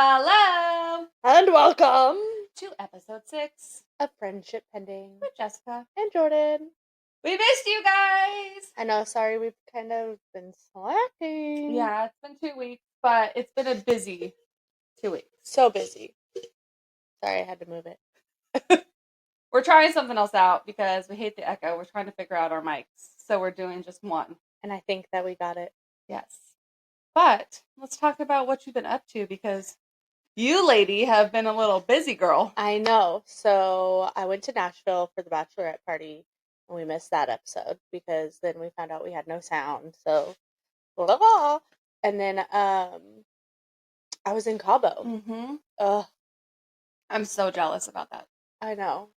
Hello And welcome to episode 6 of Friendship Pending with Jessica. and Jordan. We missed you guys! I know, sorry, we've kind of been slacking. Yeah, it's been 2 weeks, but it's been a busy 2 weeks. So busy. Sorry, I had to move it. We're trying something else out because we hate the echo. We're trying to figure out our mics, so we're doing just one. And I think that we got it. Yes. But let's talk about what you've been up to because you, lady, have been a little busy girl. I know. So I went to Nashville for the bachelorette party, and we missed that episode because then we found out we had no sound. So, blah, blah. And then I was in Cabo. Mm-hmm. Ugh, I'm so jealous about that. I know.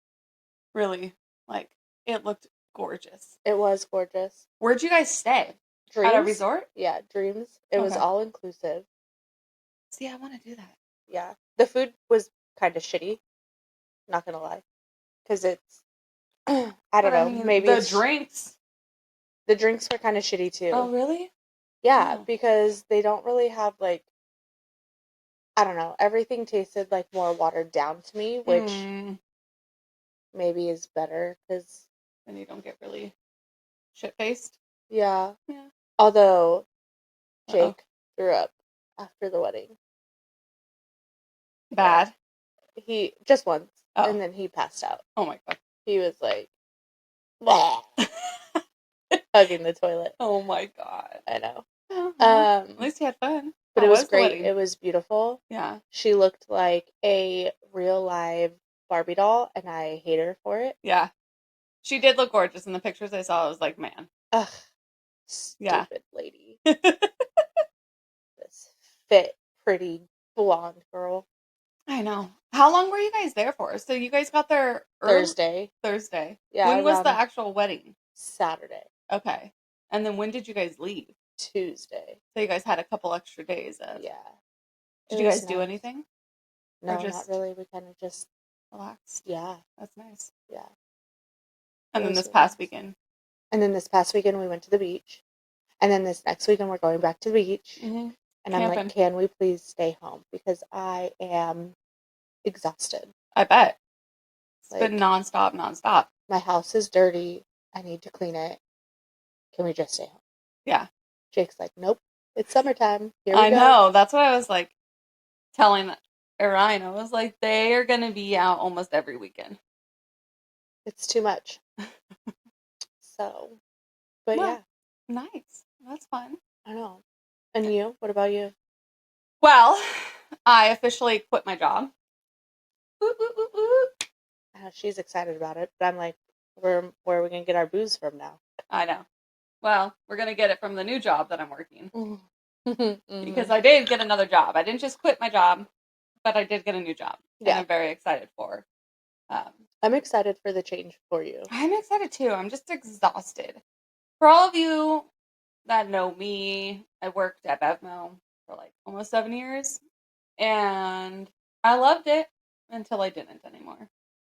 Really. Like, it looked gorgeous. It was gorgeous. Where'd you guys stay? Dreams? At a resort? Yeah, Dreams. It was Okay. all inclusive. See, I want to do that. Yeah. The food was kind of shitty. Not gonna lie. Because it's, I don't know, maybe the drinks. The drinks were kind of shitty too. Oh, really? Yeah, Oh. because they don't really have like, I don't know, everything tasted like more watered down to me, which maybe is better because then you don't get really shit-faced. yeah. Yeah. Although Jake threw up after the wedding. Bad. He just once, Oh. and then he passed out. Oh my god. He was like, hugging the toilet. Oh my god. I know. At least he had fun. But How it was great. wedding? It was beautiful. Yeah. She looked like a real live Barbie doll, and I hate her for it. Yeah. She did look gorgeous in the pictures I saw. I was like, man. Ugh. Stupid lady. This fit, pretty, blonde girl. I know. How long were you guys there for? So you guys got there Thursday. Yeah. When was the actual wedding? Saturday. Okay. And then when did you guys leave? Tuesday. So you guys had a couple extra days of... Yeah. Did you guys do anything? No, not really. We kind of just... relaxed. Yeah. That's nice. Yeah. And then this past weekend? And then this past weekend we went to the beach. And then this next weekend we're going back to the beach. Mm-hmm. And I'm like, can we please stay home? Because I am exhausted. I bet. It's been nonstop. My house is dirty. I need to clean it. Can we just stay home? Yeah. Jake's like, nope. It's summertime. Here we go. I know. That's what I was like telling Orion. I was like, they are going to be out almost every weekend. It's too much. So, but yeah. Nice. That's fun. I know. And you? What about you? Well, I officially quit my job. She's excited about it, but I'm like, where are we going to get our booze from now? I know. Well, we're going to get it from the new job that I'm working. Mm-hmm. Because I did get another job. I didn't just quit my job, but I did get a new job. Yeah. And I'm very excited for. I'm excited for the change for you. I'm excited too. I'm just exhausted. For all of you that know me, I worked at BevMo for like almost 7 years. And I loved it until I didn't anymore.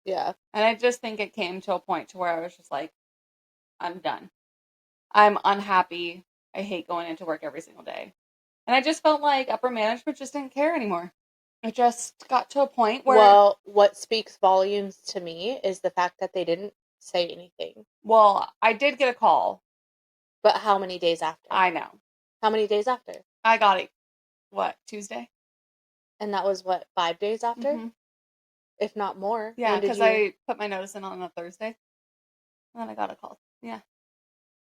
Yeah. And I just think it came to a point to where I was just like, I'm done. I'm unhappy. I hate going into work every single day. And I just felt like upper management just didn't care anymore. It just got to a point where... Well, what speaks volumes to me is the fact that they didn't say anything. Well, I did get a call. But how many days after? I know. How many days after? I got it, Tuesday? And that was 5 days after? Mm-hmm. If not more. Yeah, because I put my notice in on a Thursday. And then I got a call. Yeah.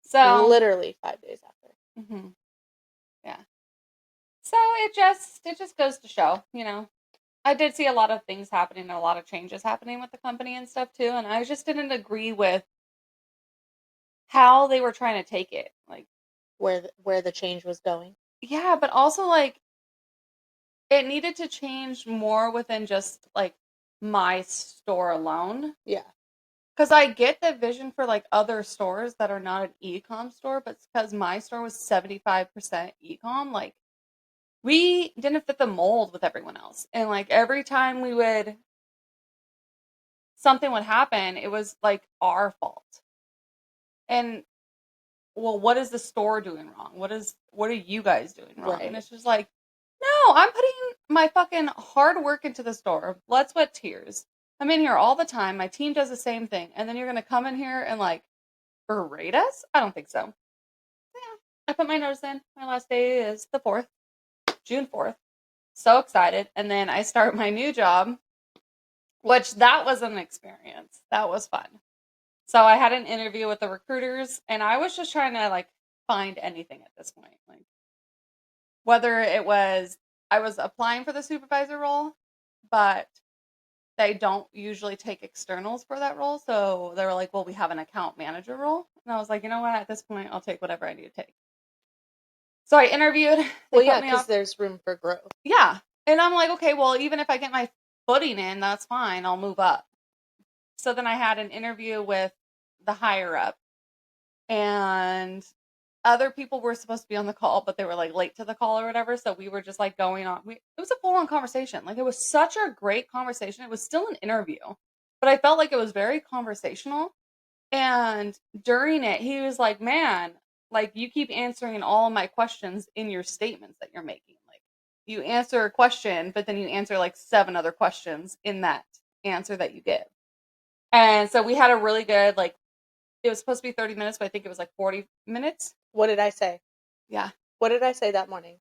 So... literally 5 days after. Mm-hmm. Yeah. So it just goes to show, I did see a lot of things happening and a lot of changes happening with the company and stuff too, and I just didn't agree with how they were trying to take it, like where the change was going. Yeah, but also like it needed to change more within just like my store alone. Yeah. Because I get the vision for like other stores that are not an e-com store, but because my store was 75% e-com, like we didn't fit the mold with everyone else. And like every time something would happen, it was like our fault. And well, what is the store doing wrong? What are you guys doing wrong? Right. And it's just like, no, I'm putting my fucking hard work into the store, blood, sweat, tears. I'm in here all the time. My team does the same thing. And then you're going to come in here and like berate us? I don't think so. Yeah. I put my notice in. My last day is the 4th, June 4th. So excited. And then I start my new job, which that was an experience. That was fun. So I had an interview with the recruiters and I was just trying to like find anything at this point. Like whether it was I was applying for the supervisor role, but they don't usually take externals for that role. So they were like, well, we have an account manager role. And I was like, you know what? At this point, I'll take whatever I need to take. So I interviewed. They Well, put yeah, me because off. there's room for growth. Yeah. And I'm like, okay, well, even if I get my footing in, that's fine. I'll move up. So then I had an interview with the higher up. And other people were supposed to be on the call, but they were like late to the call or whatever. So we were just like going on. It was a full on conversation. Like it was such a great conversation. It was still an interview, but I felt like it was very conversational. And during it, he was like, man, like you keep answering all of my questions in your statements that you're making. Like you answer a question, but then you answer like 7 other questions in that answer that you give. And so we had a really good, like, it was supposed to be 30 minutes, but I think it was like 40 minutes. What did I say? Yeah. What did I say that morning?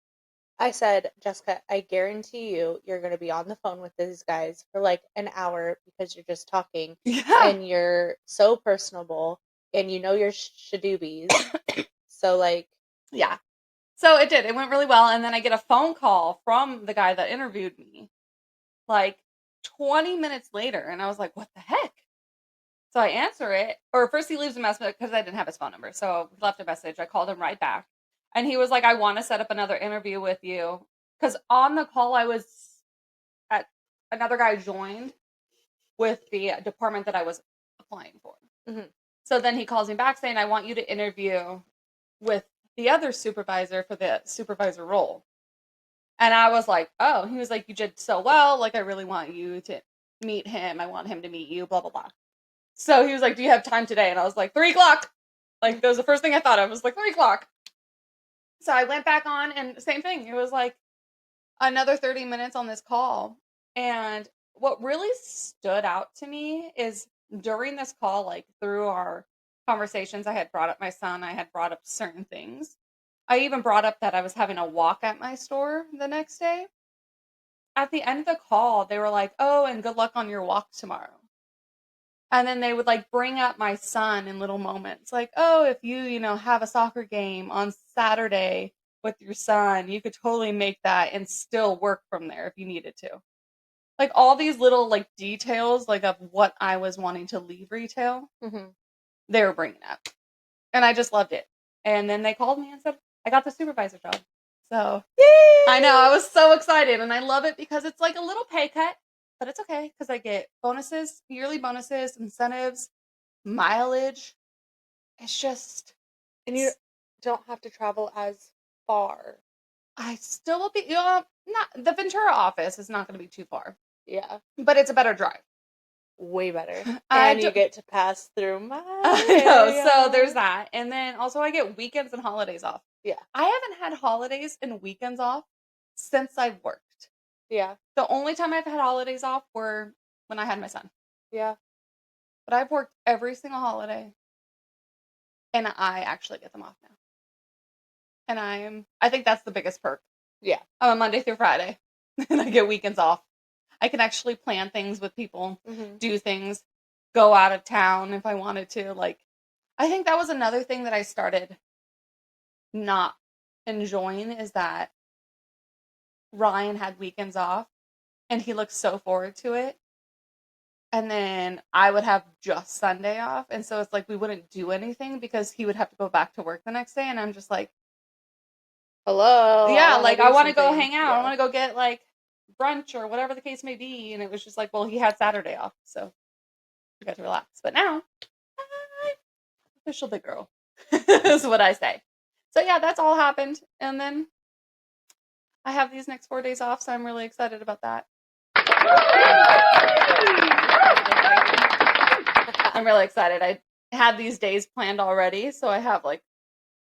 I said, Jessica, I guarantee you're going to be on the phone with these guys for like an hour because you're just talking Yeah. and you're so personable and you know your shadoobies. So, like, Yeah. So it did. It went really well. And then I get a phone call from the guy that interviewed me like 20 minutes later. And I was like, what the heck? So I answer it. Or first he leaves a message because I didn't have his phone number. So he left a message. I called him right back. And he was like, I want to set up another interview with you. Because on the call, I was at another guy joined with the department that I was applying for. mhm. So then he calls me back saying, I want you to interview with the other supervisor for the supervisor role. And I was like, oh, he was like, you did so well. Like, I really want you to meet him. I want him to meet you, blah, blah, blah. So he was like, do you have time today? And I was like, 3:00. Like, that was the first thing I thought of. I was like, 3:00. So I went back on and same thing. It was like another 30 minutes on this call. And what really stood out to me is during this call, like through our conversations, I had brought up my son. I had brought up certain things. I even brought up that I was having a walk at my store the next day. At the end of the call, they were like, oh, and good luck on your walk tomorrow. And then they would like bring up my son in little moments like, oh, if you have a soccer game on Saturday with your son, you could totally make that and still work from there if you needed to. Like all these little like details like of what I was wanting to leave retail, Mhm. they were bringing up. And I just loved it. And then they called me and said, I got the supervisor job. So I know, I was so excited and I love it because it's like a little pay cut, but it's okay because I get bonuses, yearly bonuses, incentives, mileage. It's just, And you don't have to travel as far. I still will be, not the Ventura office is not going to be too far, Yeah. but it's a better drive. Way better. I And do, you get to pass through my I know, so there's area. that. And then also I get weekends and holidays off. Yeah. I haven't had holidays and weekends off since I've worked. Yeah. The only time I've had holidays off were when I had my son. Yeah. But I've worked every single holiday and I actually get them off now. And I think that's the biggest perk. Yeah. I'm a Monday through Friday and I get weekends off. I can actually plan things with people, Mhm. do things, go out of town if I wanted to. Like, I think that was another thing that I started not enjoying is that Ryan had weekends off and he looked so forward to it. And then I would have just Sunday off. And so it's like we wouldn't do anything because he would have to go back to work the next day. And I'm just like, Hello. I yeah, want to like I do want to go something. hang out. I Yeah. want to go get like brunch or whatever the case may be. And it was just like, well, he had Saturday off. So we got to relax. But now, I'm official big girl is what I say. So yeah, that's all happened. And then I have these next 4 days off. So I'm really excited about that. I'm really excited. I had these days planned already. So I have like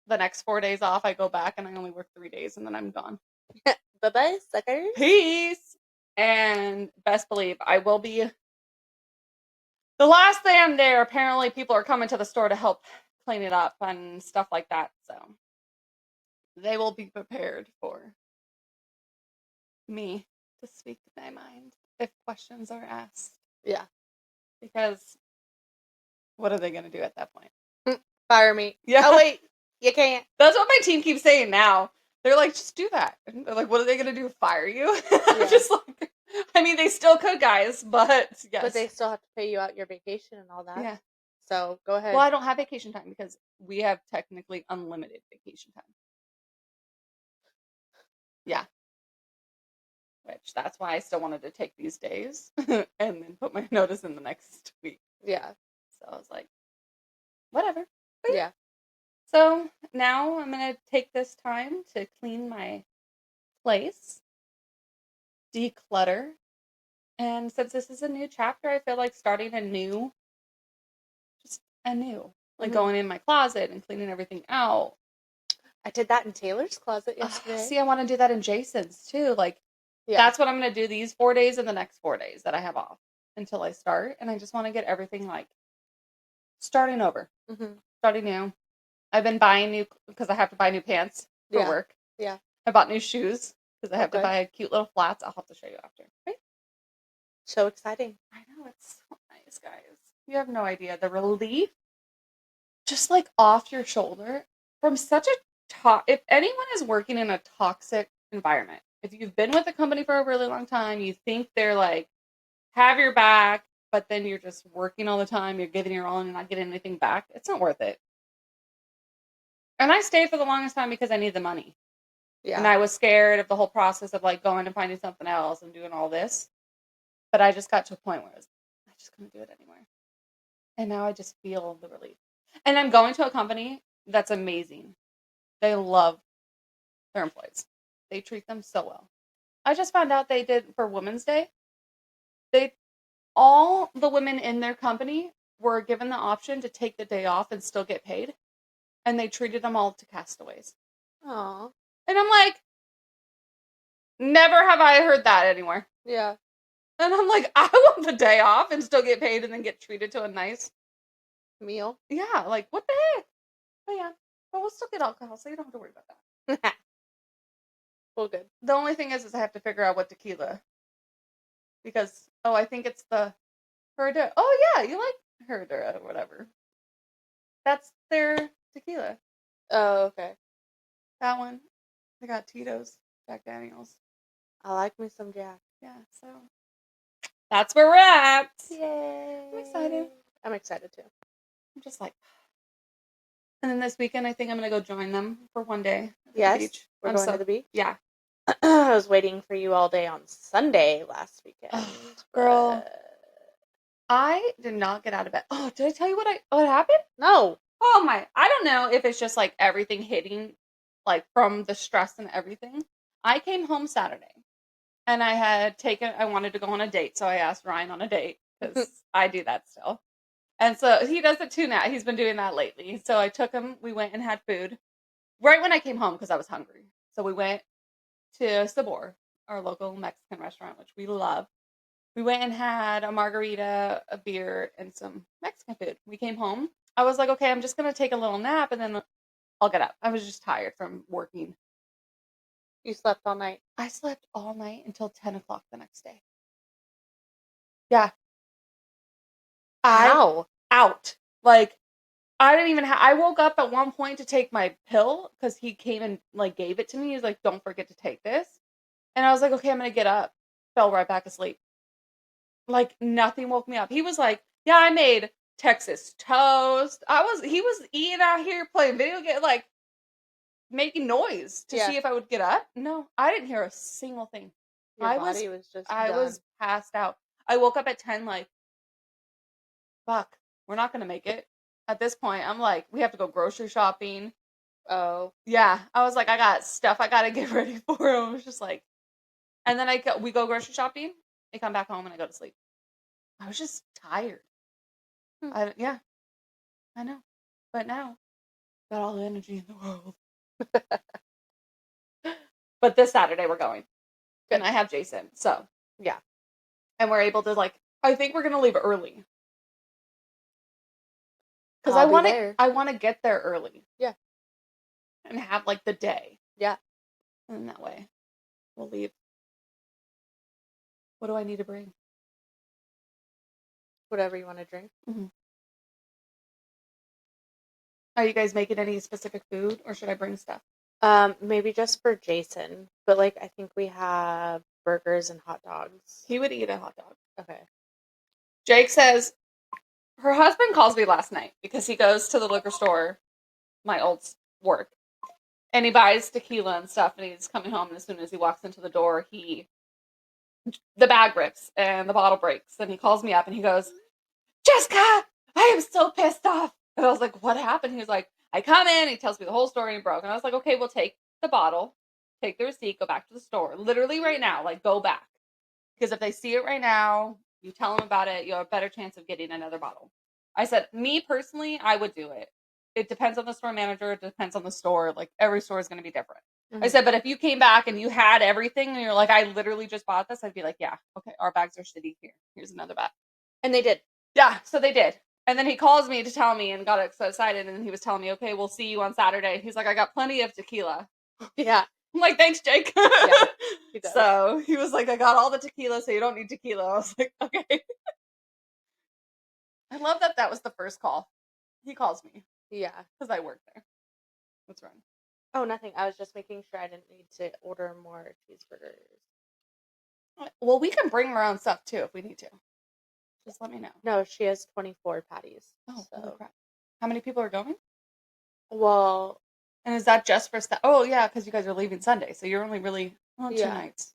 the next 4 days off. I go back and I only work 3 days and then I'm gone. Bye-bye, suckers. Peace. And best believe I will be. The last day I'm there, apparently people are coming to the store to help clean it up and stuff like that. So they will be prepared for me to speak my mind if questions are asked. Yeah. Because what are they going to do at that point? Fire me. Yeah. Oh, wait. You can't. That's what my team keeps saying now. They're like, just do that. And they're like, what are they going to do? Fire you? I'm just like, I mean, they still could, guys, but yes. But they still have to pay you out your vacation and all that. Yeah. So go ahead. Well, I don't have vacation time because we have technically unlimited vacation time. Yeah. Which that's why I still wanted to take these days and then put my notice in the next week. Yeah. So I was like, whatever. But yeah. So now I'm going to take this time to clean my place, declutter. And since this is a new chapter, I feel like starting anew. Like going in my closet and cleaning everything out. I did that in Taylor's closet yesterday. See, I want to do that in Jason's too. Like, that's what I'm going to do these 4 days and the next 4 days that I have off until I start. And I just want to get everything like starting over, starting new. I've been buying new, because I have to buy new pants for work. Yeah. I bought new shoes because I have to buy cute little flats. I'll have to show you after. Right? So exciting. I know, it's so nice, guys. You have no idea. The relief just like off your shoulder from such a if anyone is working in a toxic environment, if you've been with a company for a really long time, you think they're like have your back, but then you're just working all the time, you're giving your all and you're not getting anything back, it's not worth it. And I stayed for the longest time because I need the money. Yeah. And I was scared of the whole process of like going and finding something else and doing all this. But I just got to a point where I just couldn't do it anymore. And now I just feel the relief. And I'm going to a company that's amazing. They love their employees. They treat them so well. I just found out they did for Women's Day. All the women in their company were given the option to take the day off and still get paid. And they treated them all to castaways. Aww. And I'm like, never have I heard that anywhere. Yeah. And I'm like, I want the day off and still get paid and then get treated to a nice meal. Yeah, like, what the heck? But yeah, but we'll still get alcohol, so you don't have to worry about that. Well, good. The only thing is I have to figure out what tequila. Because, I think it's the Herradura. Oh, yeah, you like Herradura or whatever. That's their tequila. Oh, okay. That one. I got Tito's, Jack Daniels. I like me some Jack. Yeah, so that's where we're at. Yay. I'm excited. I'm excited too. I'm just like, and then this weekend I think I'm going to go join them for one day at the beach. We're going to the beach? Yeah. I was waiting for you all day on Sunday last weekend. Girl. I did not get out of bed. Oh, did I tell you what happened? No. Oh my, I don't know if it's just like everything hitting, like from the stress and everything. I came home Saturday and I wanted to go on a date. So I asked Ryan on a date because I do that still. And so he does it too now. He's been doing that lately. So I took him, we went and had food right when I came home because I was hungry. So we went to Sabor, our local Mexican restaurant, which we love. We went and had a margarita, a beer, and some Mexican food. We came home. I was like, okay, I'm just going to take a little nap and then I'll get up. I was just tired from working. You slept all night? I slept all night until 10 o'clock the next day. Yeah. How? Out. Like, I didn't even I woke up at one point to take my pill because he came and like gave it to me. He was like, don't forget to take this. And I was like, okay, I'm going to get up. Fell right back asleep. Like, nothing woke me up. He was like, yeah, I made Texas toast. He was eating out here playing video game, like making noise to see if I would get up. No, I didn't hear a single thing. Your body was just I was passed out. I woke up at 10 like, fuck, we're not going to make it. At this point, I'm like, we have to go grocery shopping. Oh. Yeah. I was like, I got stuff I got to get ready for. I was just like, and then we go grocery shopping. I come back home and I go to sleep. I was just tired. Yeah, I know. But now, got all the energy in the world. But this Saturday we're going. and I have Jason. So, Yeah. and we're able to like, I think we're going to leave early. Because I'll be there. I want to get there early. Yeah. And have like the day. Yeah. And that way we'll leave. What do I need to bring? Whatever you want to drink. Mm-hmm. Are you guys making any specific food or should I bring stuff? Maybe just for Jason. But like I think we have burgers and hot dogs. He would eat a hot dog. Okay. Jake says her husband calls me last night because he goes to the liquor store, my old work, and he buys tequila and stuff, and he's coming home, and as soon as he walks into the door, the bag rips and the bottle breaks, and he calls me up and he goes, Jessica, I am so pissed off. And I was like, what happened? He was like, I come in, he tells me the whole story and broke. And I was like, okay, we'll take the bottle, take the receipt, go back to the store. Literally right now, like go back. Because if they see it right now, you tell them about it, you have a better chance of getting another bottle. I said, me personally, I would do it. It depends on the store manager. It depends on the store. Like every store is going to be different. Mm-hmm. I said, but if you came back and you had everything and you're like, I literally just bought this, I'd be like, yeah, okay, our bags are shitty here. Here's another bag. And they did. Yeah, so they did. And then he calls me to tell me and got so excited. And he was telling me, okay, we'll see you on Saturday. He's like, I got plenty of tequila. Yeah. I'm like, thanks, Jake. Yeah, he does. So he was like, I got all the tequila, so you don't need tequila. I was like, okay. I love that was the first call. He calls me. Yeah. Because I work there. What's wrong? Oh, nothing. I was just making sure I didn't need to order more cheeseburgers. Well, we can bring our own stuff, too, if we need to. Just let me know. No, she has 24 patties. Oh, so. holy crap. How many people are going? Well. And is that just for stuff? Oh, yeah, because you guys are leaving Sunday, so you're only really 2 nights.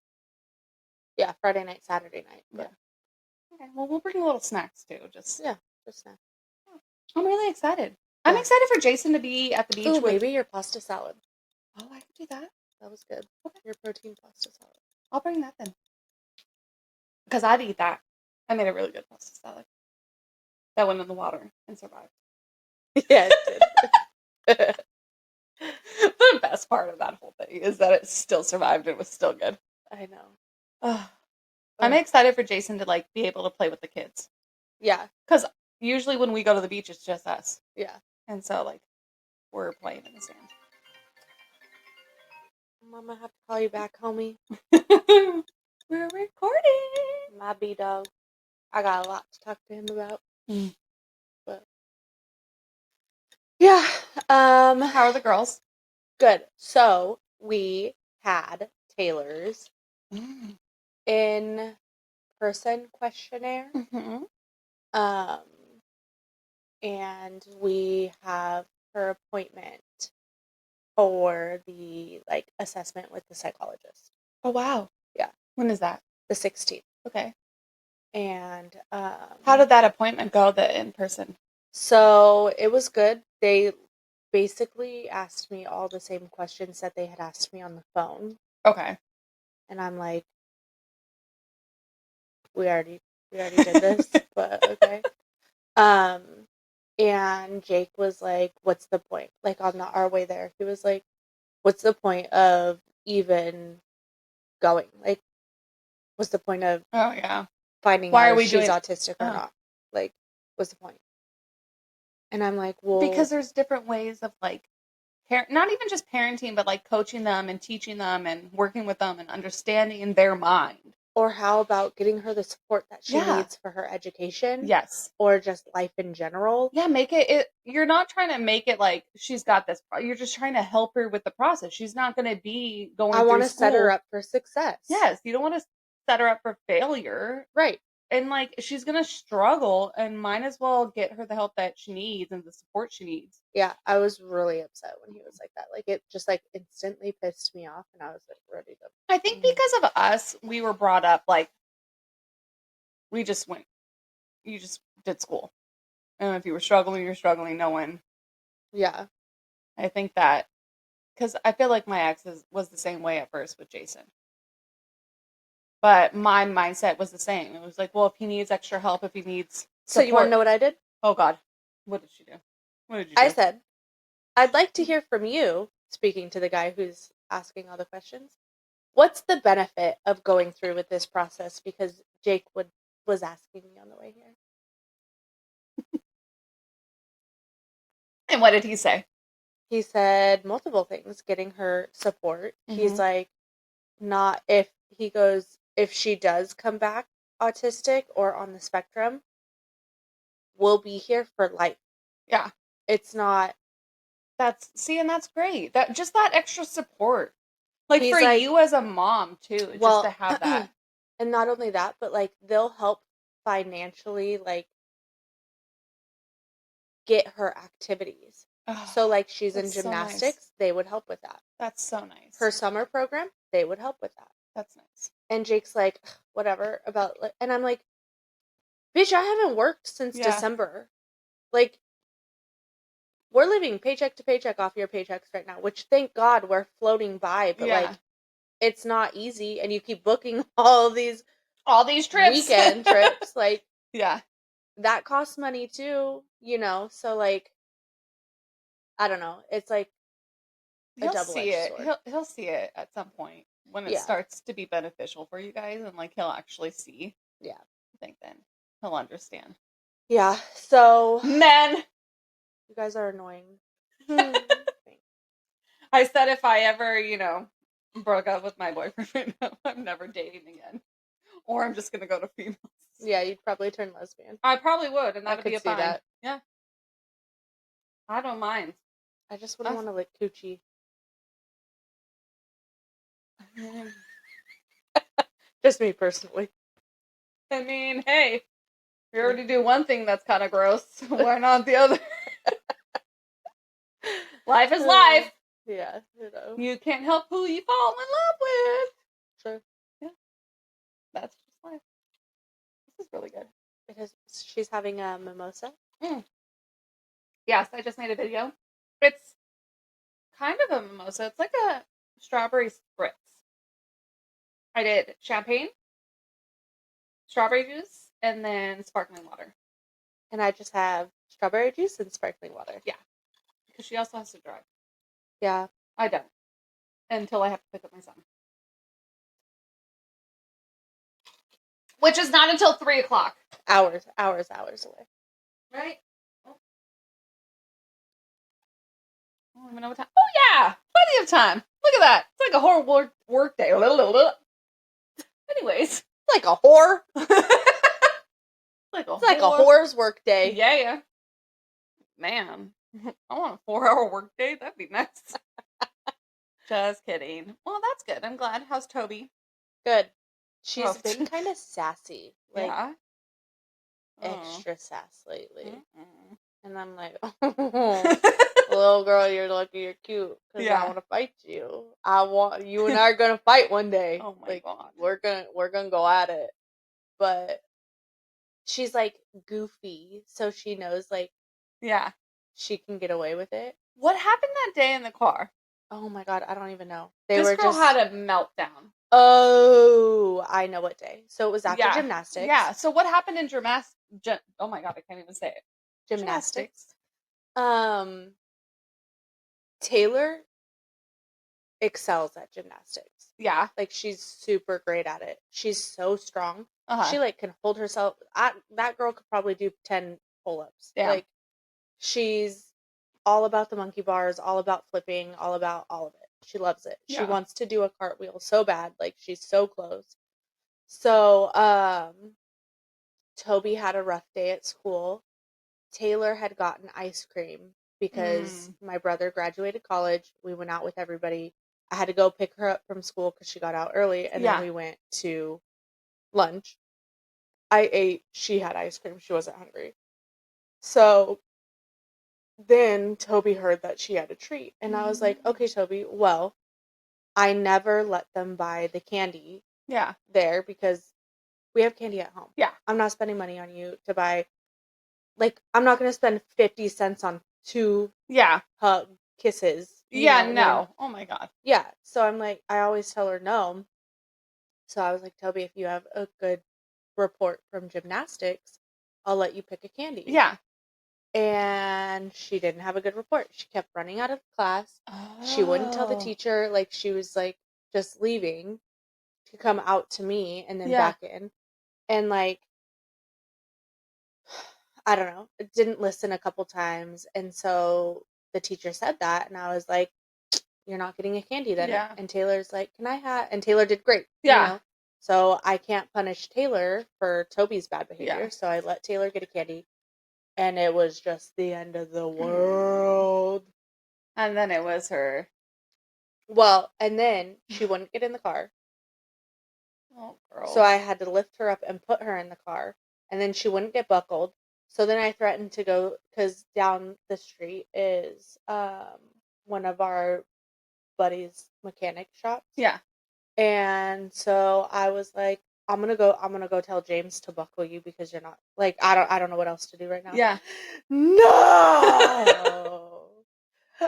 Yeah, Friday night, Saturday night. But. Yeah. Okay, well, we'll bring little snacks, too. Just snacks. I'm really excited. Yeah. I'm excited for Jason to be at the beach. Ooh, maybe your pasta salad. Oh, I could do that. That was good. Okay. Your protein pasta salad. I'll bring that then. Because I'd eat that. I made a really good pasta salad. That went in the water and survived. Yeah, it did. The best part of that whole thing is that it still survived and it was still good. I know. I'm excited for Jason to like be able to play with the kids. Yeah. Because usually when we go to the beach, it's just us. Yeah. And so like we're playing in the sand. Mama, have to call you back, homie. We're recording. My B-dog. I got a lot to talk to him about. But yeah. How are the girls? Good. So we had Taylor's in-person questionnaire. Mm-hmm. And we have her appointment for the like assessment with the psychologist. Oh wow. Yeah. When is that? The 16th. Okay. And how did that appointment go, the in-person? So it was good. They basically asked me all the same questions that they had asked me on the phone. Okay. And I'm like, we already did this, but okay. And Jake was like, what's the point? Like on our way there, he was like, what's the point of even going? Like, what's the point of finding out if she's autistic or not? Like, what's the point? And I'm like, well, because there's different ways of like not even just parenting, but like coaching them and teaching them and working with them and understanding in their mind. Or how about getting her the support that she needs for her education? Yes. Or just life in general? Yeah, make it you're not trying to make it like she's got this. You're just trying to help her with the process. She's not going to be going through school. I want to set her up for success. Yes, you don't want to set her up for failure. Right. And like she's going to struggle and might as well get her the help that she needs and the support she needs. Yeah, I was really upset when he was like that. Like it just like instantly pissed me off and I was like ready to. I think because of us, we were brought up like you just did school. And if you were struggling, you're struggling. No one. Yeah. I think that because I feel like my ex was the same way at first with Jason. But my mindset was the same. It was like, well, if he needs extra help, if he needs support. So you want to know what I did? Oh, God. What did she do? What did you do? I said, I'd like to hear from you, speaking to the guy who's asking all the questions. What's the benefit of going through with this process? Because Jake was asking me on the way here. And what did he say? He said multiple things, getting her support. He's like, not if he goes, if she does come back autistic or on the spectrum, we'll be here for life. Yeah. It's not. And that's great. That extra support. Like He's for like, you as a mom too, just well, to have that. and not only that, but like they'll help financially, like get her activities. Oh, So like she's in that's so nice. gymnastics, they would help with that. That's so nice. Her summer program, they would help with that. That's nice. And Jake's like, whatever about, and I'm like, bitch, I haven't worked since December. Like, we're living paycheck to paycheck off your paychecks right now, which thank God we're floating by, but like, it's not easy, and you keep booking all these trips, weekend trips, like, yeah, that costs money too, you know. So like, I don't know. It's like a double-edged sword. He'll see it at some point when it starts to be beneficial for you guys, and like he'll actually see. Yeah, I think then he'll understand. Yeah. So men, you guys are annoying. I said if I ever, broke up with my boyfriend, I'm never dating again, or I'm just gonna go to females. Yeah, you'd probably turn lesbian. I probably would, and that'd be fine. That. Yeah, I don't mind. I just wouldn't want to lick coochie. Just me personally. I mean, hey, we already do one thing that's kind of gross. Why not the other? Life is life. Yeah, you know. You can't help who you fall in love with. True. Yeah. That's just life. This is really good. It is. She's having a mimosa. Yes, I just made a video. It's kind of a mimosa. It's like a strawberry spritz. I did champagne, strawberry juice, and then sparkling water. And I just have strawberry juice and sparkling water. Yeah. Because she also has to drive. Yeah. I don't. Until I have to pick up my son. Which is not until 3 o'clock. Hours away. Right? Oh. I don't even know what time. Oh, yeah! Plenty of time. Look at that. It's like a whole work day. Anyways. It's like a whore. It's like a whore's work day. Yeah. Man. I want a 4-hour work day. That'd be nice. Just kidding. Well, that's good. I'm glad. How's Toby? Good. She's been kind of sassy. Like, yeah. Extra sass lately. And I'm like, oh, little girl, you're lucky you're cute. Because I want to fight you. You and I are going to fight one day. Oh my God. We're gonna go at it. But she's like goofy. So she knows like, yeah, she can get away with it. What happened that day in the car? Oh my God, I don't even know. This girl had a meltdown. Oh, I know what day. So it was after gymnastics. Yeah. So what happened in gymnastics? Oh my God, I can't even say it. Gymnastics. Taylor excels at gymnastics. Yeah. Like she's super great at it. She's so strong. She like can hold herself. That girl could probably do 10 pull-ups. Yeah. Like she's all about the monkey bars, all about flipping, all about all of it. She loves it. Yeah. She wants to do a cartwheel so bad. Like she's so close. So, Toby had a rough day at school. Taylor had gotten ice cream because my brother graduated college. We went out with everybody. I had to go pick her up from school because she got out early, and then we went to lunch. I ate. She had ice cream. She wasn't hungry. So then Toby heard that she had a treat, and I was like, okay, Toby, well, I never let them buy the candy there because we have candy at home. Yeah. I'm not spending money on you to buy, like, I'm not going to spend 50 cents on 2 hug kisses. No. Oh my God. Yeah. So I'm like, I always tell her no. So I was like, Toby, if you have a good report from gymnastics, I'll let you pick a candy. Yeah. And she didn't have a good report. She kept running out of class. Oh. She wouldn't tell the teacher. Like, she was, like, just leaving. to come out to me and then Yeah. back in. And like, I don't know, didn't listen a couple times. And so the teacher said that, and I was like, you're not getting a candy then. Yeah. And Taylor's like, can I have, and Taylor did great, Yeah. So I can't punish Taylor for Toby's bad behavior. Yeah. So I let Taylor get a candy, and it was just the end of the Mm. world. And then it was her. Well, and then she wouldn't get in the car. Oh, girl. So I had to lift her up and put her in the car, and then she wouldn't get buckled. So then I threatened to go, because down the street is one of our buddies' mechanic shops. Yeah. And so I was like, I'm gonna go tell James to buckle you because you're not, like, I don't know what else to do right now. Yeah. No,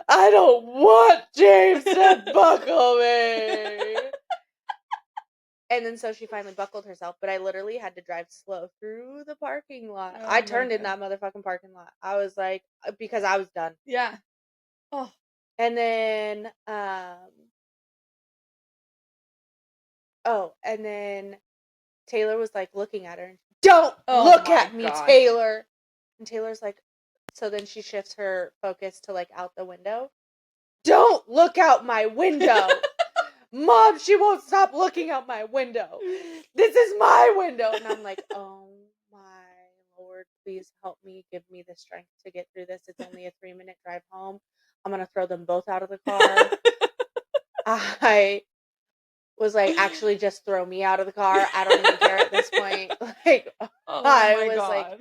I don't want James to buckle me. And then so she finally buckled herself, but I literally had to drive slow through the parking lot. Oh I my turned in God. that motherfucking parking lot. I was like, because I was done. Yeah. Oh. And then, and then Taylor was like looking at her. Don't look at me, gosh. Taylor. And Taylor's like, so then she shifts her focus to like out the window. Don't look out my window. Mom, she won't stop looking out my window. This is my window. And I'm like, oh my Lord, please help me. Give me the strength to get through this. It's only a 3-minute drive home. I'm going to throw them both out of the car. I was like, actually, just throw me out of the car. I don't even care at this point. Like, Oh I my was God.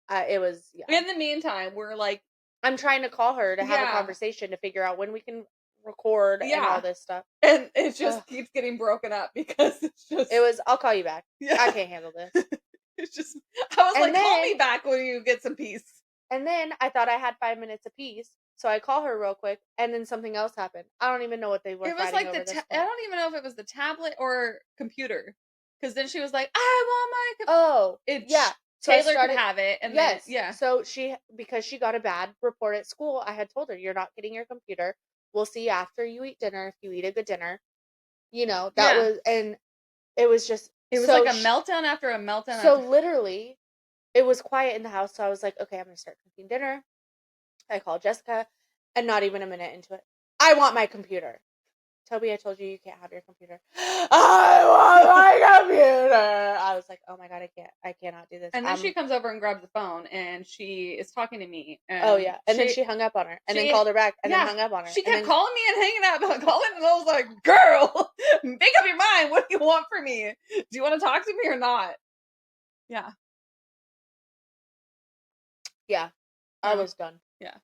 like, it was, yeah. In the meantime, we're like, I'm trying to call her to have a Yeah. conversation to figure out when we can record and Yeah. all this stuff. and it just keeps getting broken up because it's just. It was, I'll call you back. Yeah. I can't handle this. It's just. I was And like, call then- me back when you get some peace. And then I thought I had 5 minutes apiece, so I call her real quick, and then something else happened. I don't even know what they were It was fighting like over this I point. don't even know if it was the tablet or computer. Because then she was like, I want my Oh, yeah. So Taylor could have it. And yes. then, yeah. So because she got a bad report at school, I had told her, you're not getting your computer. We'll see after you eat dinner if you eat a good dinner. That was, and it was just. It was like a meltdown after a meltdown. So literally, it was quiet in the house. So I was like, okay, I'm going to start cooking dinner. I called Jessica, and not even a minute into it, I want my computer. Toby, I told you can't have your computer. I want my computer. I was like, oh my God, I cannot do this. And then she comes over and grabs the phone, and she is talking to me. And oh yeah, and then she hung up on her, and then called her back, and then hung up on her. She kept calling me and hanging up, calling, and I was like, "Girl, make up your mind. What do you want from me? Do you want to talk to me or not?" Yeah. Yeah, I was done. Yeah.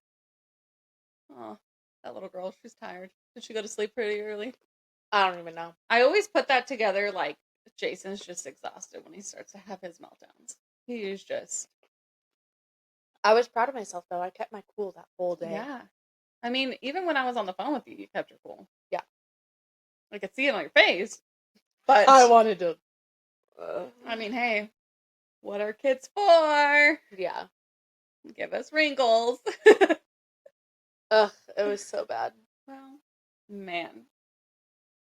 Oh, that little girl, she's tired. Did she go to sleep pretty early? I don't even know. I always put that together like Jason's just exhausted when he starts to have his meltdowns. He is just. I was proud of myself though. I kept my cool that whole day. Yeah. I mean, even when I was on the phone with you, you kept your cool. Yeah. I could see it on your face. But I wanted to. I mean, hey, what are kids for? Yeah. Give us wrinkles. Ugh, it was so bad. Well, man.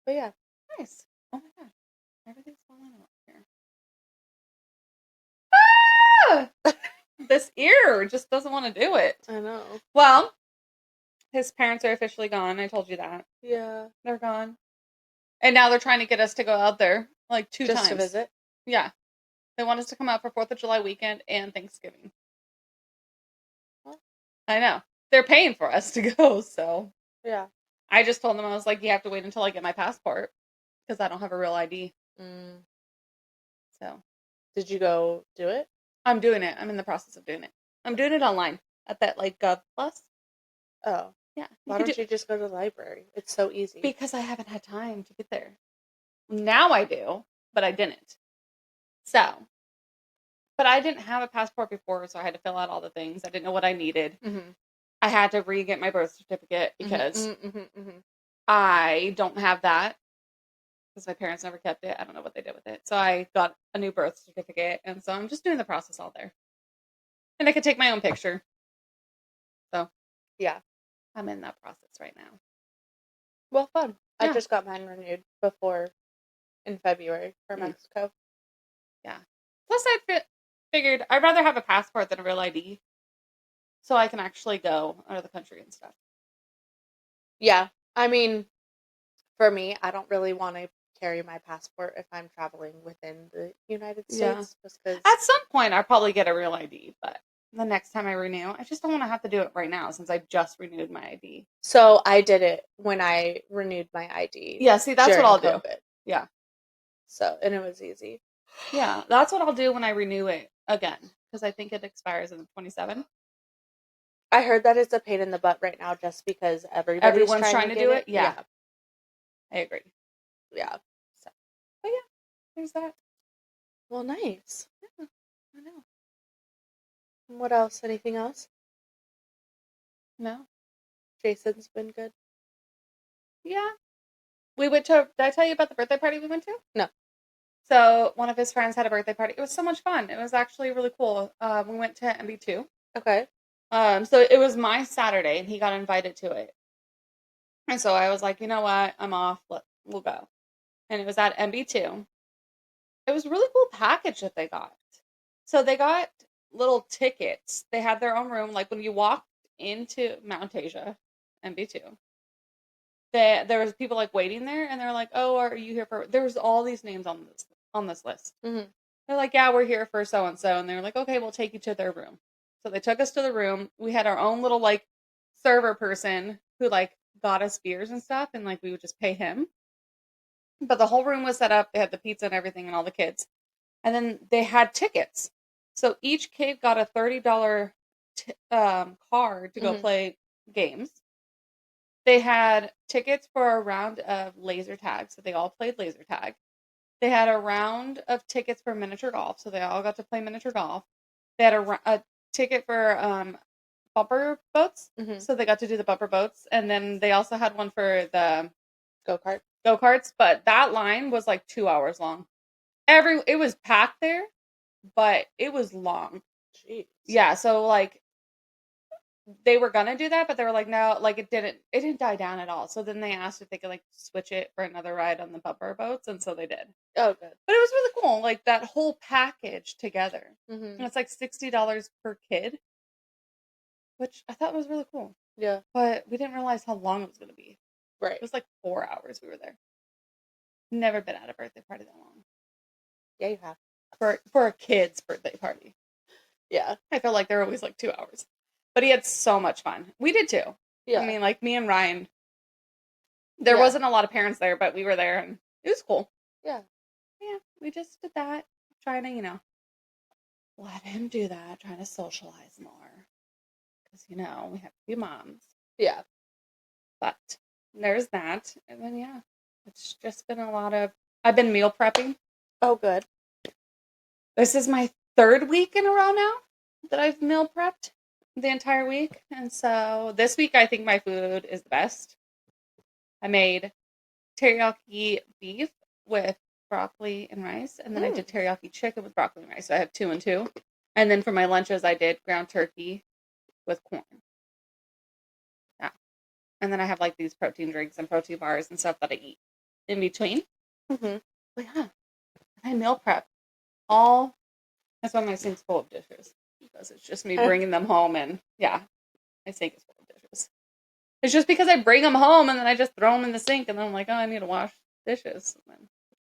But yeah. Nice. Oh my God. Everything's falling out here. Ah! This ear just doesn't want to do it. I know. Well, his parents are officially gone. I told you that. Yeah. They're gone. And now they're trying to get us to go out there like 2 times. Just to visit? Yeah. They want us to come out for 4th of July weekend and Thanksgiving. Well, I know. They're paying for us to go, so. Yeah. I just told them, I was like, you have to wait until I get my passport because I don't have a real ID. So. Did you go do it? I'm doing it. I'm in the process of doing it. I'm doing it online at that like Gov Plus. Oh. Yeah. Why don't you just go to the library? It's so easy. Because I haven't had time to get there. Now I do, but I didn't. So. But I didn't have a passport before, so I had to fill out all the things. I didn't know what I needed. Mm-hmm. I had to re-get my birth certificate because I don't have that. Because my parents never kept it. I don't know what they did with it. So I got a new birth certificate. And so I'm just doing the process all there. And I could take my own picture. So. Yeah. I'm in that process right now. Well, fun. Yeah. I just got mine renewed before in February for Mm, Mexico. yeah. Plus, figured I'd rather have a passport than a real ID, so I can actually go out of the country and stuff. Yeah, I mean, for me, I don't really want to carry my passport if I'm traveling within the United Yeah. States, just because. At some point, I'll probably get a real ID, but the next time I renew, I just don't want to have to do it right now since I just renewed my ID. So I did it when I renewed my ID Yeah, see, that's what during I'll do. COVID. Yeah. So, and it was easy. Yeah, that's what I'll do when I renew it again because I think it expires in 27. I heard that it's a pain in the butt right now just because everybody's Everyone's trying trying to to get do it. it. Yeah, Yeah. I agree. Yeah. So, but yeah, there's that. Well, nice. Yeah, I know. What else? Anything else? No. Jason's been good. Yeah. We went to, did I tell you about the birthday party we went to? No. So one of his friends had a birthday party. It was so much fun. It was actually really cool. We went to MB2. Okay. So it was my Saturday and he got invited to it. And so I was like, you know what? I'm off. We'll go. And it was at MB2. It was a really cool package that they got. So they got little tickets. They had their own room. Like when you walked into Mount Asia, MB2, there was people like waiting there, and they're like, "Oh, are you here for?" There was all these names on this list. Mm-hmm. They're like, "Yeah, we're here for so and so," and they're like, "Okay, we'll take you to their room." So they took us to the room. We had our own little like server person who like got us beers and stuff, and like we would just pay him. But the whole room was set up. They had the pizza and everything, and all the kids. And then they had tickets. So each kid got a $30 card to go Mm-hmm. play games. They had tickets for a round of laser tag, so they all played laser tag. They had a round of tickets for miniature golf, so they all got to play miniature golf. They had a ticket for bumper boats, Mm-hmm. so they got to do the bumper boats. And then they also had one for the Go kart. go-karts, but that line was like 2 hours long. It was packed there, but it was long. Jeez. Yeah, so like they were gonna do that, but they were like, no, like it didn't die down at all. So then they asked if they could like switch it for another ride on the bumper boats, and so they did. Oh, good. But it was really cool, like that whole package together. Mm-hmm. And it's like $60 per kid, which I thought was really cool. Yeah. But we didn't realize how long it was gonna be. Right. It was like 4 hours we were there. Never been at a birthday party that long. Yeah, you have. For a kid's birthday party. Yeah. I felt like they're always like 2 hours. But he had so much fun. We did too. Yeah. I mean, like me and Ryan, there Yeah. wasn't a lot of parents there, but we were there and it was cool. Yeah. Yeah, we just did that. Trying to, let him do that, trying to socialize more. Because, we have a few moms. Yeah. But there's that. And then, yeah, it's just been I've been meal prepping. Oh, good. This is my third week in a row now that I've meal prepped the entire week. And so this week, I think my food is the best. I made teriyaki beef with broccoli and rice, and then I did teriyaki chicken with broccoli and rice. So I have 2 and 2. And then for my lunches, I did ground turkey with corn. Yeah. And then I have like these protein drinks and protein bars and stuff that I eat in between. Mm-hmm. But yeah, I meal prep all. That's why my sink's full of dishes, because it's just me bringing them home, and yeah, my sink is full of dishes. It's just because I bring them home and then I just throw them in the sink, and then I'm like, oh, I need to wash dishes.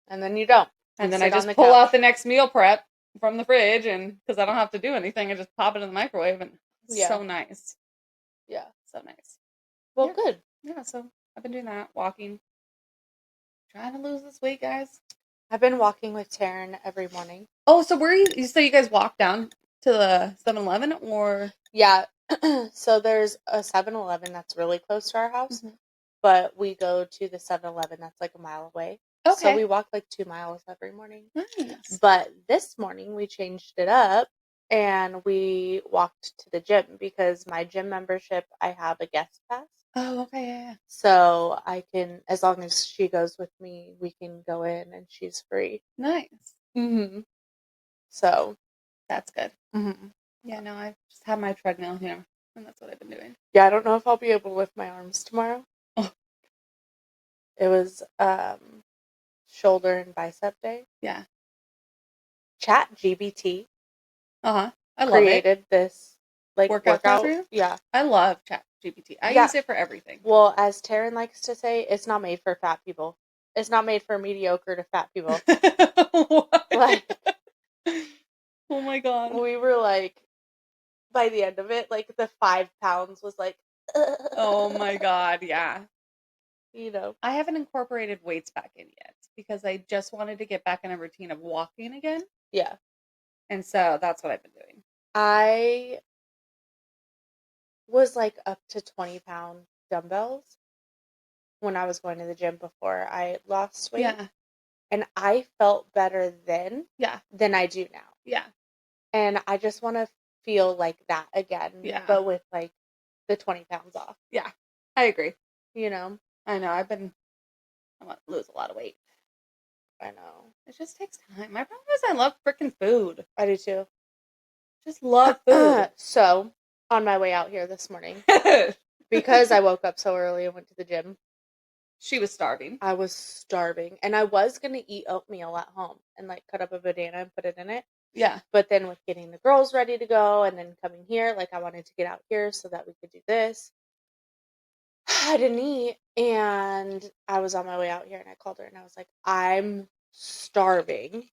And then you don't. And then sit I on just the pull couch. out the next meal prep from the fridge, and because I don't have to do anything, I just pop it in the microwave, and it's Yeah. so nice. Yeah. So nice. Well, Yeah. good. Yeah, so I've been doing that, walking. Trying to lose this weight, guys. I've been walking with Taryn every morning. Oh, so you guys walk down to the 7-Eleven, or? Yeah. So there's a 7-Eleven that's really close to our house, Mhm. but we go to the 7-Eleven that's like a mile away. Okay. So we walk like 2 miles every morning. Nice. But this morning we changed it up and we walked to the gym because my gym membership, I have a guest pass. Oh, okay, yeah. So I can, as long as she goes with me, we can go in and she's free. Nice. Mm-hmm. So. That's good. Mm-hmm. Yeah, no, I just have my treadmill here, and that's what I've been doing. Yeah, I don't know if I'll be able to lift my arms tomorrow. Oh. It was shoulder and bicep day. Yeah. Chat GBT I love it. created this like Workout plan for workout. you? Yeah. I love ChatGPT. I Yeah. use it for everything. Well, as Taryn likes to say, it's not made for fat people. It's not made for mediocre to fat people. What? Like, oh my god. we were like, by the end of it, like the 5 pounds was like, Oh my god, yeah. you know. I haven't incorporated weights back in yet because I just wanted to get back in a routine of walking again. Yeah. And so that's what I've been doing. I was like up to 20-pound dumbbells when I was going to the gym before I lost weight. Yeah. And I felt better then Yeah. than I do now. Yeah. And I just want to feel like that again. Yeah. But with like the 20 pounds off. Yeah. I agree. You know? I know. I want to lose a lot of weight. I know. It just takes time. My problem is I love freaking food. I do too. Just love food. So, on my way out here this morning, because I woke up so early and went to the gym, she was starving. I was starving. And I was going to eat oatmeal at home and like cut up a banana and put it in it. Yeah. But then with getting the girls ready to go and then coming here, like I wanted to get out here so that we could do this. I didn't eat. And I was on my way out here and I called her and I was like, I'm starving.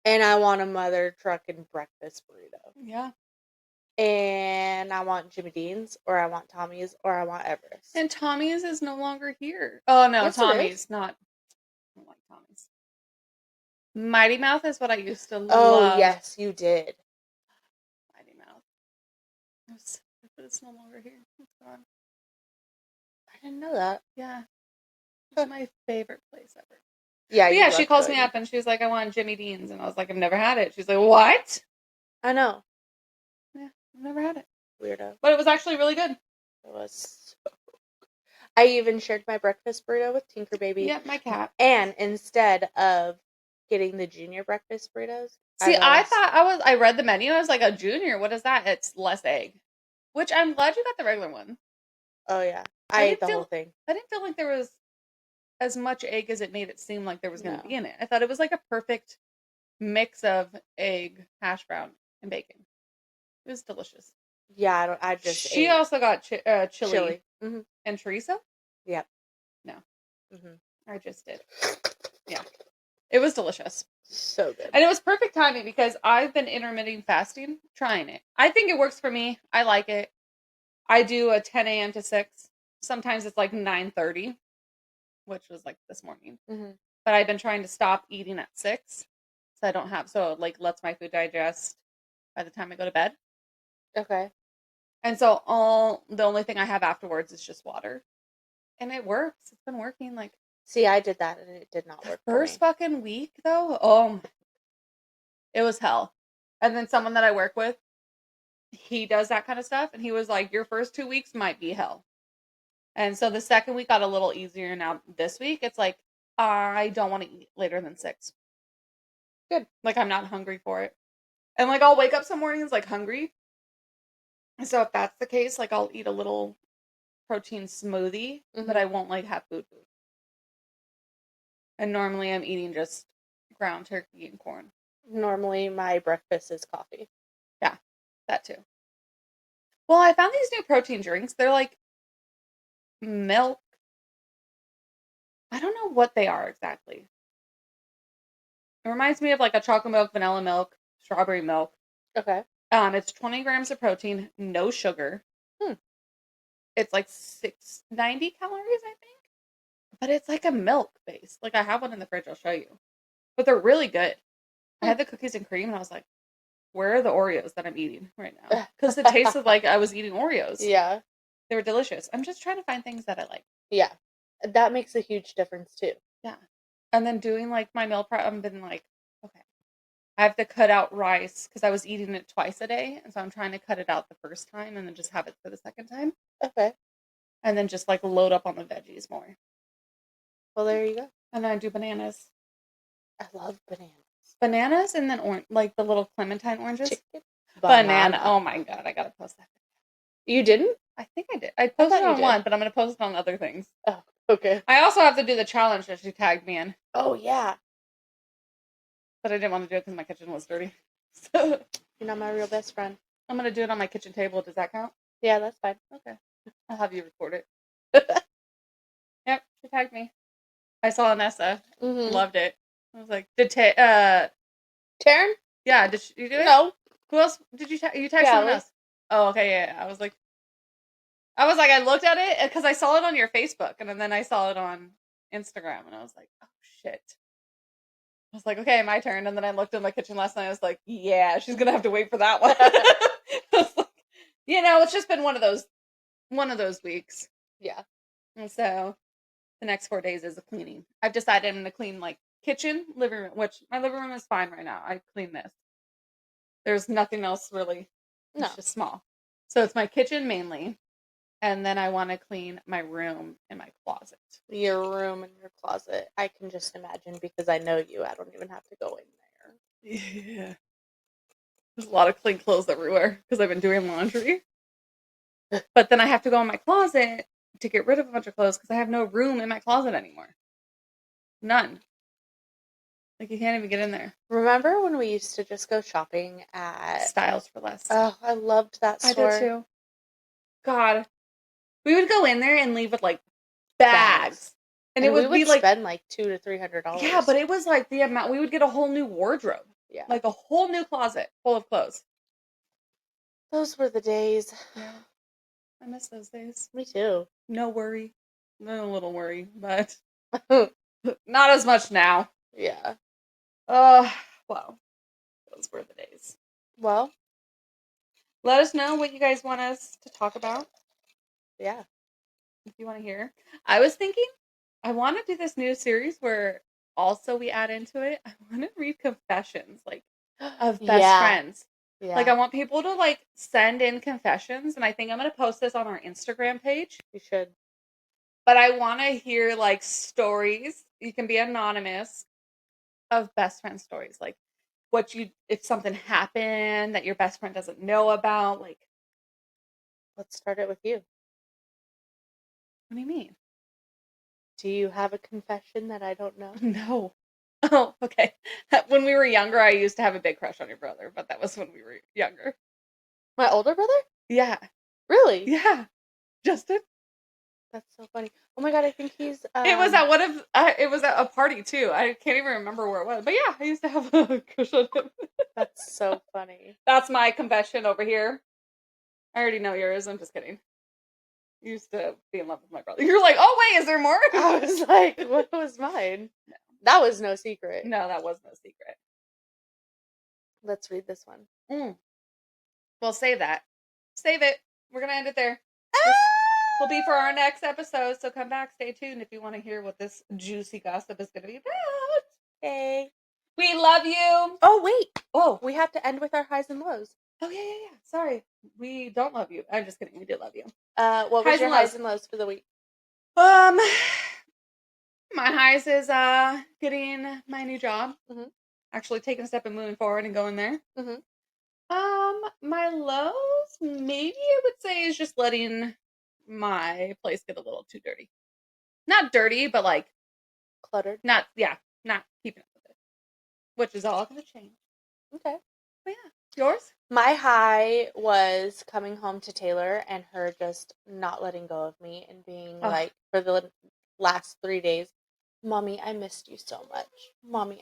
And I want a mother trucking breakfast burrito. Yeah. And I want Jimmy Dean's, or I want Tommy's, or I want Everest. And Tommy's is no longer here. Oh no, Yes, Tommy's not. I don't like Tommy's. Mighty Mouth is what I used to love. Oh yes, you did. Mighty Mouth. But it's no longer here. It's gone. I didn't know that. Yeah. It's my favorite place ever. Yeah, But yeah, she calls me up and she's like, I want Jimmy Dean's. And I was like, I've never had it. She's like, what? I know. Yeah, I've never had it. Weirdo. But it was actually really good. It was so good. I even shared my breakfast burrito with Tinker Baby. Yeah, my cat. And instead of getting the junior breakfast burritos. See, I read the menu. I was like, a junior, what is that? It's less egg. Which I'm glad you got the regular one. Oh yeah. I ate the whole thing. I didn't feel like there was as much egg as it made it seem like there was going to be in it. I thought it was like a perfect mix of egg, hash brown, and bacon. It was delicious. Yeah, She also got chili. Mm-hmm. And chorizo? Yep. No. Mm-hmm. I just did. Yeah. It was delicious. So good. And it was perfect timing because I've been intermittent fasting, trying it. I think it works for me. I like it. I do a 10 a.m. to 6. Sometimes it's like 9:30, which was like this morning. Mm-hmm. But I've been trying to stop eating at 6. So it like lets my food digest by the time I go to bed. Okay. And so the only thing I have afterwards is just water. And it works. It's been working. Like, see, I did that and it did not work. First fucking week though, it was hell. And then someone that I work with, he does that kind of stuff, and he was like, your first 2 weeks might be hell. And so the second week got a little easier. Now this week, it's like, I don't want to eat later than 6. Good. Like, I'm not hungry for it. And like, I'll wake up some mornings like hungry. And so if that's the case, like, I'll eat a little protein smoothie, but I won't like have food. And normally I'm eating just ground turkey and corn. Normally my breakfast is coffee. Yeah, that too. Well, I found these new protein drinks. They're like milk. I don't know what they are exactly. It reminds me of like a chocolate milk, vanilla milk, strawberry milk. Okay. It's 20 grams of protein, no sugar. It's like 690 calories, I think. But it's like a milk base. Like I have one in the fridge. I'll show you. But they're really good. I had the cookies and cream, and I was like, where are the Oreos that I'm eating right now? Because it tasted like I was eating Oreos. Yeah. They were delicious. I'm just trying to find things that I like. Yeah. That makes a huge difference, too. Yeah. And then doing, like, my meal prep, I've been like, okay. I have to cut out rice, because I was eating it twice a day, and so I'm trying to cut it out the first time, and then just have it for the second time. Okay. And then just, like, load up on the veggies more. Well, there you go. And then I do bananas. I love bananas. Bananas, and then like the little clementine oranges. Chicken. Banana. Oh my god, I gotta post that. You didn't? I think I did. I posted it on one, but I'm gonna post it on other things. Oh. Okay. I also have to do the challenge that she tagged me in, Oh, yeah. but I didn't want to do it because my kitchen was dirty. So You're not my real best friend. I'm going to do it on my kitchen table. Does that count? Yeah, that's fine. Okay. I'll have you record it. Yep, she tagged me. I saw Anessa. Mm-hmm. Loved it. I was like, Taryn? yeah, did you do it? No. Who else did you tag? You tagged someone Callie. else. Oh, okay, yeah. I looked at it because I saw it on your Facebook, and then I saw it on Instagram, and I was like, oh shit. I was like, okay, my turn. And then I looked in my kitchen last night. I was like, yeah, she's gonna have to wait for that one. I was like, it's just been one of those weeks. Yeah. And so the next 4 days is a cleaning. I've decided I'm gonna clean like kitchen, living room, which my living room is fine right now. I clean this. There's nothing else really. No. It's just small. So it's my kitchen mainly. And then I want to clean my room and my closet. Your room and your closet. I can just imagine because I know you. I don't even have to go in there. Yeah. There's a lot of clean clothes everywhere because I've been doing laundry. But then I have to go in my closet to get rid of a bunch of clothes because I have no room in my closet anymore. None. Like you can't even get in there. Remember when we used to just go shopping at Styles for Less. Oh, I loved that store. I did too. God. We would go in there and leave with like bags. And it would we be like spend like $200 to $300. Yeah, but it was like the amount we would get a whole new wardrobe. Yeah. Like a whole new closet full of clothes. Those were the days. Yeah. I miss those days. Me too. No worry. A little worry, but not as much now. Yeah. Well, those were the days. Well, let us know what you guys want us to talk about. Yeah. If you want to hear. I was thinking I want to do this new series where also we add into it. I want to read confessions like of best friends. Yeah. Like I want people to like send in confessions, and I think I'm going to post this on our Instagram page. You should. But I want to hear like stories. You can be anonymous of best friend stories, like if something happened that your best friend doesn't know about. Like, let's start it with you. What do you mean? Do you have a confession that I don't know? No. Oh, okay. When we were younger, I used to have a big crush on your brother, but that was when we were younger. My older brother? Yeah. Really? Yeah. Justin? That's so funny. Oh my god, I think he's It was at it was at a party too. I can't even remember where it was. But yeah, I used to have a crush on him. That's so funny. That's my confession over here. I already know yours. I'm just kidding. You used to be in love with my brother. You're like, oh wait, is there more? I was like, what was mine? No. That was no secret. No, that was no secret. Let's read this one. Well, save that. Save it. We're gonna end it there. This will be for our next episode, so come back, stay tuned if you want to hear what this juicy gossip is gonna be about. Okay. We love you. Oh wait. Oh, we have to end with our highs and lows. Oh yeah. Sorry, we don't love you. I'm just kidding. We do love you. What was your highs and lows for the week? My highs is getting my new job. Mm-hmm. Actually taking a step and moving forward and going there. Mm-hmm. My lows, maybe I would say, is just letting my place get a little too dirty. Not dirty, but like cluttered. Not keeping up with it. Which is all gonna change. Okay. But yeah. Yours? My high was coming home to Taylor and her just not letting go of me and being like, for the last 3 days, Mommy, I missed you so much. Mommy,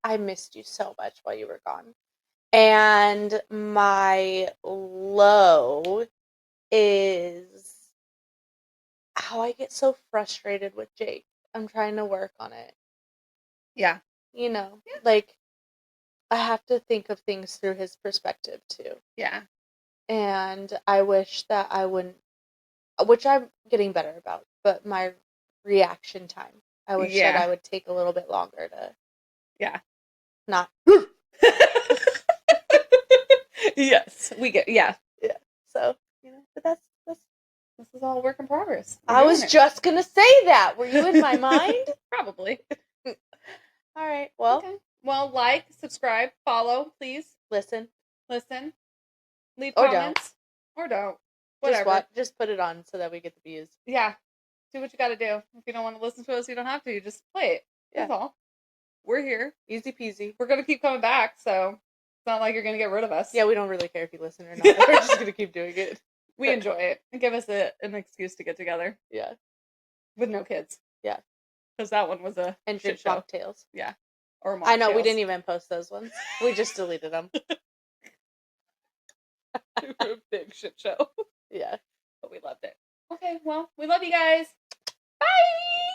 I missed you so much while you were gone. And my low is how I get so frustrated with Jake. I'm trying to work on it. Yeah. Like, I have to think of things through his perspective too. Yeah. And I wish that I wouldn't, which I'm getting better about, but my reaction time, I wish that I would take a little bit longer to. Yeah. Not. Yes, we get. Yeah. Yeah. So, but this is all work in progress. I was just gonna say that. Were you in my mind? Probably. All right. Well. Okay. Well, like, subscribe, follow, please. Listen. Leave comments. Or don't. Whatever. Just put it on so that we get the views. Yeah. do what you got to do. If you don't want to listen to us, you don't have to. You just play it. Yeah. That's all. We're here. Easy peasy. We're going to keep coming back, so it's not like you're going to get rid of us. Yeah, we don't really care if you listen or not. We're just going to keep doing it. We enjoy it. And give us an excuse to get together. Yeah. With no kids. Yeah. Because that one was a and shit show. mocktails. Yeah. Or mocktails. I know, we didn't even post those ones. We just deleted them. Big shit show. Yeah. But we loved it. Okay, well, we love you guys. Bye!